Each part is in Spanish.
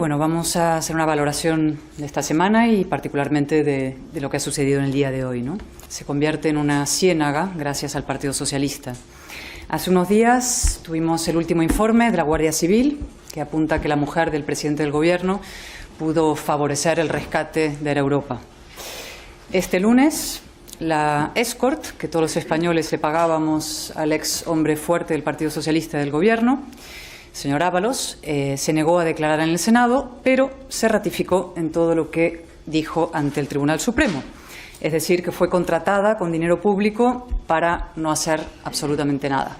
Bueno, vamos a hacer una valoración de esta semana y particularmente de lo que ha sucedido en el día de hoy, ¿no? Se convierte en una ciénaga gracias al Partido Socialista. Hace unos días tuvimos el último informe de la Guardia Civil que apunta que la mujer del presidente del Gobierno pudo favorecer el rescate de Air Europa. Este lunes, la escort que todos los españoles le pagábamos al ex hombre fuerte del Partido Socialista del Gobierno, señor Ábalos, se negó a declarar en el Senado, pero se ratificó en todo lo que dijo ante el Tribunal Supremo. Es decir, que fue contratada con dinero público para no hacer absolutamente nada.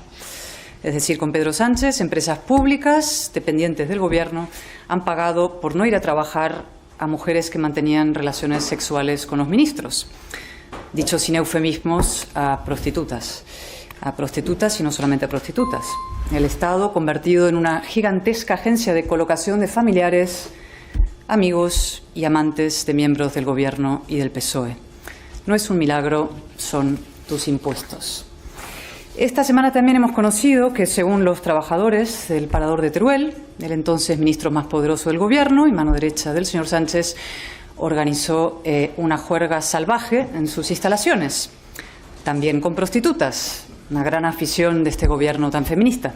Es decir, con Pedro Sánchez, empresas públicas dependientes del Gobierno han pagado por no ir a trabajar a mujeres que mantenían relaciones sexuales con los ministros. Dicho sin eufemismos, a prostitutas y no solamente a prostitutas. El Estado convertido en una gigantesca agencia de colocación de familiares, amigos y amantes de miembros del Gobierno y del PSOE. No es un milagro, son tus impuestos. Esta semana también hemos conocido que, según los trabajadores del Parador de Teruel, el entonces ministro más poderoso del Gobierno y mano derecha del señor Sánchez, organizó una juerga salvaje en sus instalaciones, también con prostitutas, una gran afición de este Gobierno tan feminista.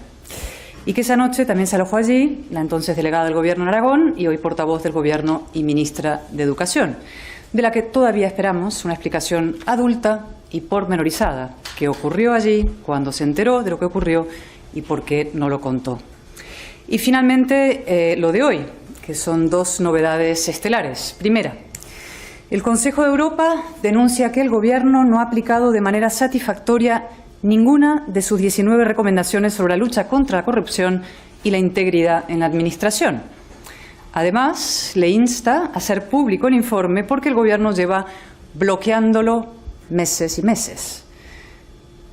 Y que esa noche también se alojó allí la entonces delegada del Gobierno en Aragón y hoy portavoz del Gobierno y ministra de Educación, de la que todavía esperamos una explicación adulta y pormenorizada. ¿Qué ocurrió allí? ¿Cuándo se enteró de lo que ocurrió? ¿Y por qué no lo contó? Y finalmente, lo de hoy, que son dos novedades estelares. Primera, el Consejo de Europa denuncia que el Gobierno no ha aplicado de manera satisfactoria ninguna de sus 19 recomendaciones sobre la lucha contra la corrupción y la integridad en la Administración. Además, le insta a hacer público el informe porque el Gobierno lleva bloqueándolo meses y meses.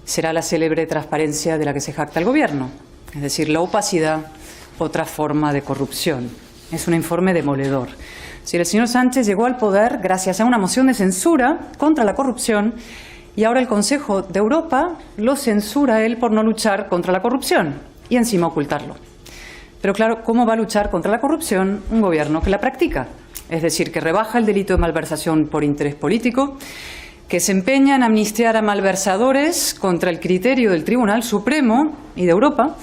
Será la célebre transparencia de la que se jacta el Gobierno, es decir, la opacidad, otra forma de corrupción. Es un informe demoledor. Si el señor Sánchez llegó al poder gracias a una moción de censura contra la corrupción y ahora el Consejo de Europa lo censura a él por no luchar contra la corrupción y encima ocultarlo. Pero claro, ¿cómo va a luchar contra la corrupción un Gobierno que la practica? Es decir, que rebaja el delito de malversación por interés político, que se empeña en amnistiar a malversadores contra el criterio del Tribunal Supremo y de Europa,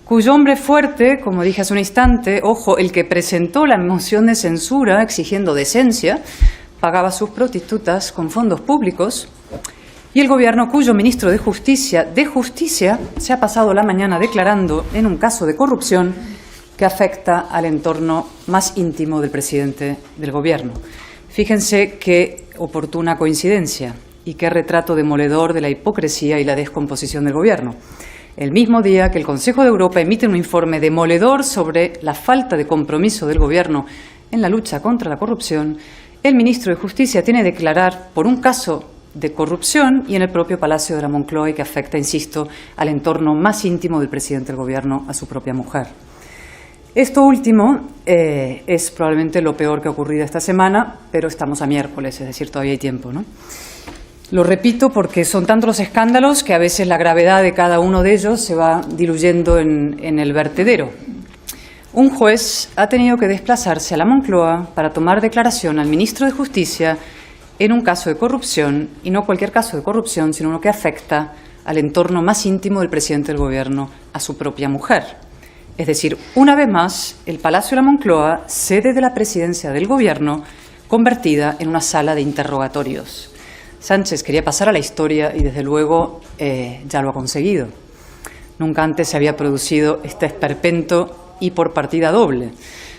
cuyo hombre fuerte, como dije hace un instante, ojo, el que presentó la moción de censura exigiendo decencia, pagaba sus prostitutas con fondos públicos, y el Gobierno cuyo ministro de Justicia se ha pasado la mañana declarando en un caso de corrupción que afecta al entorno más íntimo del presidente del Gobierno. Fíjense qué oportuna coincidencia y qué retrato demoledor de la hipocresía y la descomposición del Gobierno. El mismo día que el Consejo de Europa emite un informe demoledor sobre la falta de compromiso del Gobierno en la lucha contra la corrupción, el ministro de Justicia tiene que declarar por un caso de corrupción y en el propio Palacio de la Moncloa y que afecta, insisto, al entorno más íntimo del presidente del Gobierno, a su propia mujer. Esto último es probablemente lo peor que ha ocurrido esta semana, pero estamos a miércoles, es decir, todavía hay tiempo, ¿no? Lo repito porque son tantos los escándalos que a veces la gravedad de cada uno de ellos se va diluyendo en el vertedero. Un juez ha tenido que desplazarse a la Moncloa para tomar declaración al ministro de Justicia en un caso de corrupción, y no cualquier caso de corrupción, sino uno que afecta al entorno más íntimo del presidente del Gobierno, a su propia mujer. Es decir, una vez más, el Palacio de la Moncloa, sede de la presidencia del Gobierno, convertida en una sala de interrogatorios. Sánchez quería pasar a la historia y, desde luego, ya lo ha conseguido. Nunca antes se había producido este esperpento y por partida doble.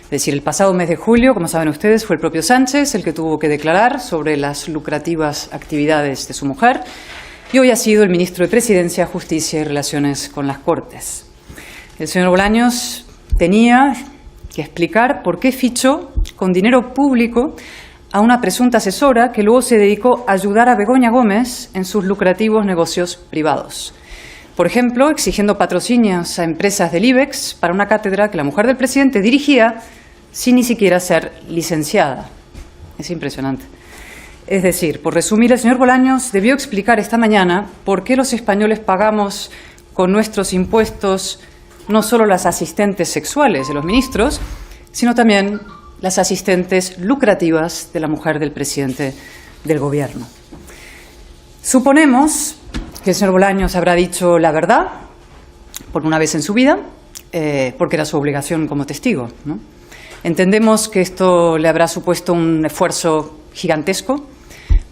Es decir, el pasado mes de julio, como saben ustedes, fue el propio Sánchez el que tuvo que declarar sobre las lucrativas actividades de su mujer y hoy ha sido el ministro de Presidencia, Justicia y Relaciones con las Cortes. El señor Bolaños tenía que explicar por qué fichó con dinero público a una presunta asesora que luego se dedicó a ayudar a Begoña Gómez en sus lucrativos negocios privados. Por ejemplo, exigiendo patrocinios a empresas del IBEX para una cátedra que la mujer del presidente dirigía sin ni siquiera ser licenciada. Es impresionante. Es decir, por resumir, el señor Bolaños debió explicar esta mañana por qué los españoles pagamos con nuestros impuestos no solo las asistentes sexuales de los ministros, sino también las asistentes lucrativas de la mujer del presidente del Gobierno. Suponemos que el señor Bolaños habrá dicho la verdad por una vez en su vida, porque era su obligación como testigo, ¿no? Entendemos que esto le habrá supuesto un esfuerzo gigantesco,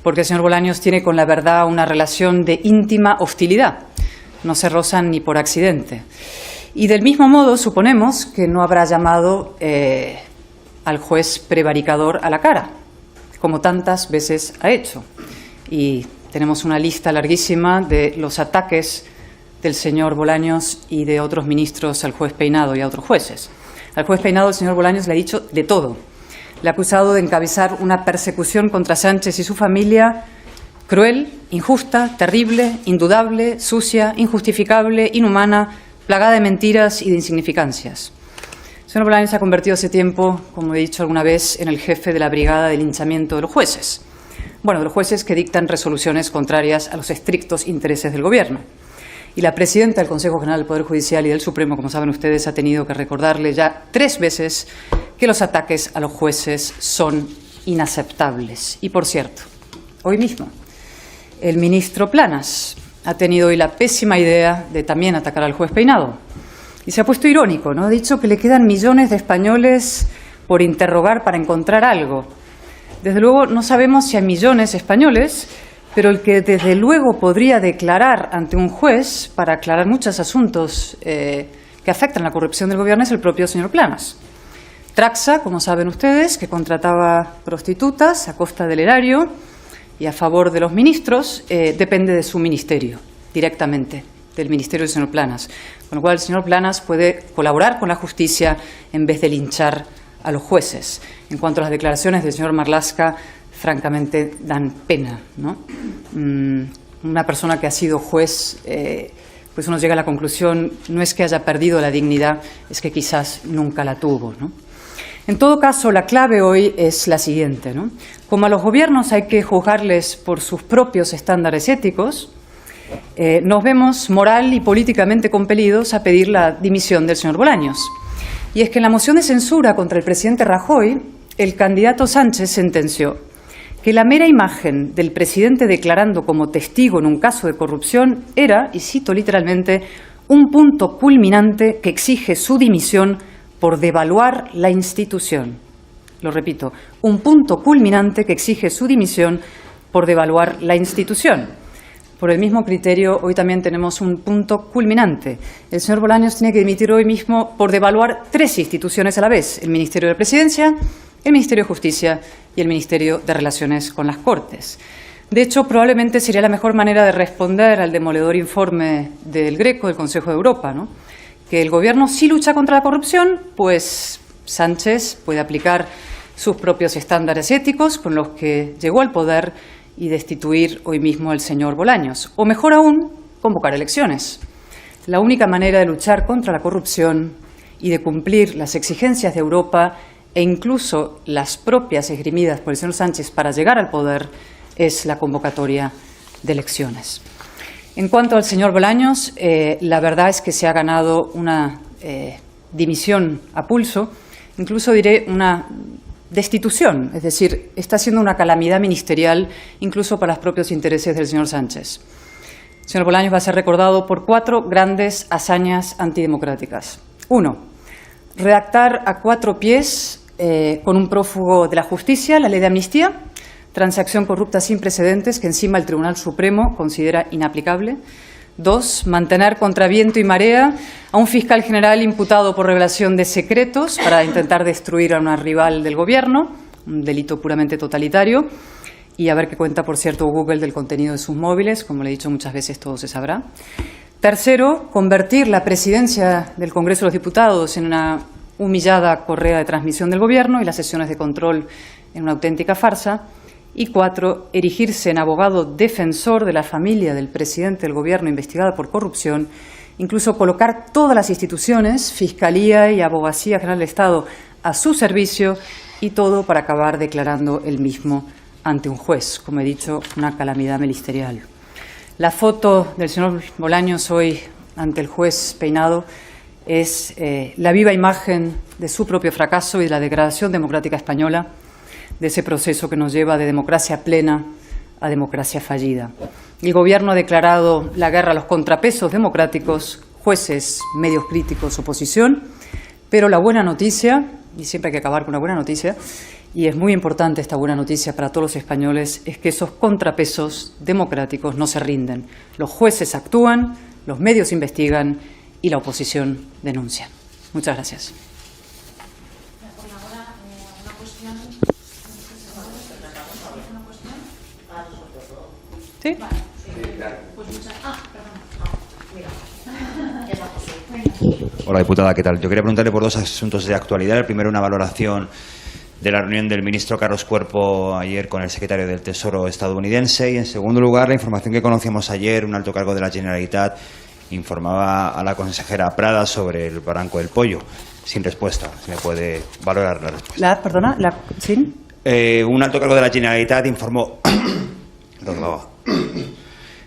porque el señor Bolaños tiene con la verdad una relación de íntima hostilidad. No se rozan ni por accidente. Y del mismo modo suponemos que no habrá llamado al juez prevaricador a la cara, como tantas veces ha hecho. Y tenemos una lista larguísima de los ataques del señor Bolaños y de otros ministros al juez Peinado y a otros jueces. Al juez Peinado el señor Bolaños le ha dicho de todo. Le ha acusado de encabezar una persecución contra Sánchez y su familia cruel, injusta, terrible, indudable, sucia, injustificable, inhumana, plagada de mentiras y de insignificancias. El señor Bolaños se ha convertido hace tiempo, como he dicho alguna vez, en el jefe de la brigada de linchamiento de los jueces. Bueno, de los jueces que dictan resoluciones contrarias a los estrictos intereses del Gobierno. Y la presidenta del Consejo General del Poder Judicial y del Supremo, como saben ustedes, ha tenido que recordarle ya 3 veces que los ataques a los jueces son inaceptables. Y, por cierto, hoy mismo, el ministro Planas ha tenido hoy la pésima idea de también atacar al juez Peinado. Y se ha puesto irónico, ¿no? Ha dicho que le quedan millones de españoles por interrogar para encontrar algo. Desde luego no sabemos si hay millones españoles, pero el que desde luego podría declarar ante un juez para aclarar muchos asuntos que afectan la corrupción del Gobierno es el propio señor Planas. Traxa, como saben ustedes, que contrataba prostitutas a costa del erario y a favor de los ministros, depende de su ministerio, directamente, del ministerio del señor Planas. Con lo cual el señor Planas puede colaborar con la justicia en vez de linchar a los jueces. En cuanto a las declaraciones del señor Marlaska, francamente dan pena, ¿no? Una persona que ha sido juez, pues uno llega a la conclusión, no es que haya perdido la dignidad, es que quizás nunca la tuvo, ¿no? En todo caso, la clave hoy es la siguiente, ¿no? Como a los gobiernos hay que juzgarles por sus propios estándares éticos, nos vemos moral y políticamente compelidos a pedir la dimisión del señor Bolaños. Y es que en la moción de censura contra el presidente Rajoy, el candidato Sánchez sentenció que la mera imagen del presidente declarando como testigo en un caso de corrupción era, y cito literalmente, un punto culminante que exige su dimisión por devaluar la institución. Lo repito, un punto culminante que exige su dimisión por devaluar la institución. Por el mismo criterio, hoy también tenemos un punto culminante. El señor Bolaños tiene que dimitir hoy mismo por devaluar 3 instituciones a la vez: el Ministerio de la Presidencia, el Ministerio de Justicia y el Ministerio de Relaciones con las Cortes. De hecho, probablemente sería la mejor manera de responder al demoledor informe del Greco, del Consejo de Europa, ¿no? Que el Gobierno sí lucha contra la corrupción, pues Sánchez puede aplicar sus propios estándares éticos con los que llegó al poder y destituir hoy mismo al señor Bolaños. O mejor aún, convocar elecciones. La única manera de luchar contra la corrupción y de cumplir las exigencias de Europa e incluso las propias esgrimidas por el señor Sánchez para llegar al poder es la convocatoria de elecciones. En cuanto al señor Bolaños, la verdad es que se ha ganado una dimisión a pulso, incluso diré una destitución, es decir, está siendo una calamidad ministerial incluso para los propios intereses del señor Sánchez. El señor Bolaños va a ser recordado por 4 grandes hazañas antidemocráticas. 1. Redactar a 4 pies con un prófugo de la justicia la ley de amnistía, transacción corrupta sin precedentes que encima el Tribunal Supremo considera inaplicable. 2. Mantener contra viento y marea a un fiscal general imputado por revelación de secretos para intentar destruir a una rival del Gobierno, un delito puramente totalitario, y a ver qué cuenta, por cierto, Google del contenido de sus móviles, como le he dicho muchas veces, todo se sabrá. 3. Convertir la presidencia del Congreso de los Diputados en una humillada correa de transmisión del Gobierno y las sesiones de control en una auténtica farsa. Y 4, erigirse en abogado defensor de la familia del presidente del Gobierno investigada por corrupción, incluso colocar todas las instituciones, Fiscalía y Abogacía General del Estado, a su servicio, y todo para acabar declarando él mismo ante un juez, como he dicho, una calamidad ministerial. La foto del señor Bolaños hoy ante el juez Peinado es la viva imagen de su propio fracaso y de la degradación democrática española, de ese proceso que nos lleva de democracia plena a democracia fallida. El Gobierno ha declarado la guerra a los contrapesos democráticos, jueces, medios críticos, oposición, pero la buena noticia, y siempre hay que acabar con una buena noticia, y es muy importante esta buena noticia para todos los españoles, es que esos contrapesos democráticos no se rinden. Los jueces actúan, los medios investigan y la oposición denuncia. Muchas gracias. ¿Sí? Hola, diputada, ¿qué tal? Yo quería preguntarle por dos asuntos de actualidad. El primero, una valoración de la reunión del ministro Carlos Cuerpo ayer con el secretario del Tesoro estadounidense. Y, en segundo lugar, la información que conocíamos ayer, un alto cargo de la Generalitat informaba a la consejera Prada sobre el Barranco del Pollo. Sin respuesta. Si me puede valorar la respuesta. ¿Sí? Un alto cargo de la Generalitat informó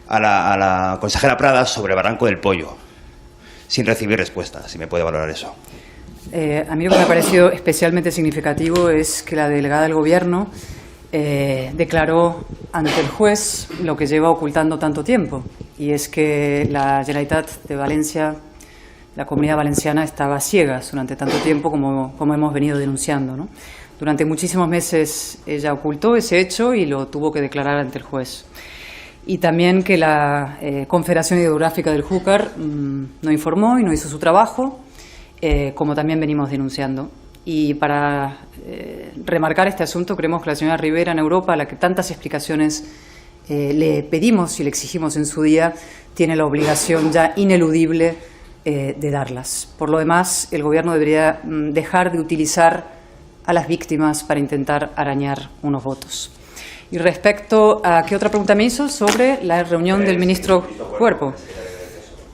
a la consejera Prada sobre el Barranco del Pollo, sin recibir respuesta. Si me puede valorar eso. A mí lo que me ha parecido especialmente significativo es que la delegada del Gobierno declaró ante el juez lo que lleva ocultando tanto tiempo, y es que la Generalitat de Valencia, la Comunidad Valenciana, estaba ciega durante tanto tiempo como hemos venido denunciando, ¿no? Durante muchísimos meses ella ocultó ese hecho y lo tuvo que declarar ante el juez. Y también que la Confederación Hidrográfica del Júcar no informó y no hizo su trabajo, como también venimos denunciando. Y para remarcar este asunto, creemos que la señora Ribera, en Europa, a la que tantas explicaciones le pedimos y le exigimos en su día, tiene la obligación ya ineludible de darlas. Por lo demás, el Gobierno debería dejar de utilizar a las víctimas para intentar arañar unos votos. Y respecto a qué otra pregunta me hizo sobre la reunión del ministro Cuerpo.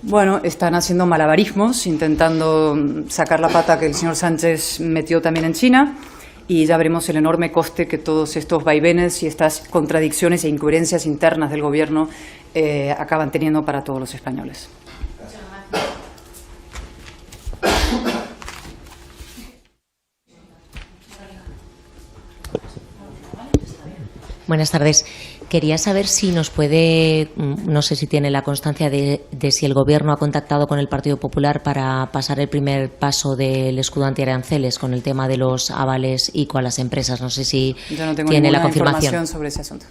Bueno, están haciendo malabarismos, intentando sacar la pata que el señor Sánchez metió también en China, y ya veremos el enorme coste que todos estos vaivenes y estas contradicciones e incoherencias internas del Gobierno acaban teniendo para todos los españoles. Buenas tardes. Quería saber si nos puede, no sé si tiene la constancia de si el Gobierno ha contactado con el Partido Popular para pasar el primer paso del escudo antiaranceles con el tema de los avales ICO a las empresas. No sé si Yo no tengo tiene la ninguna confirmación información sobre ese asunto.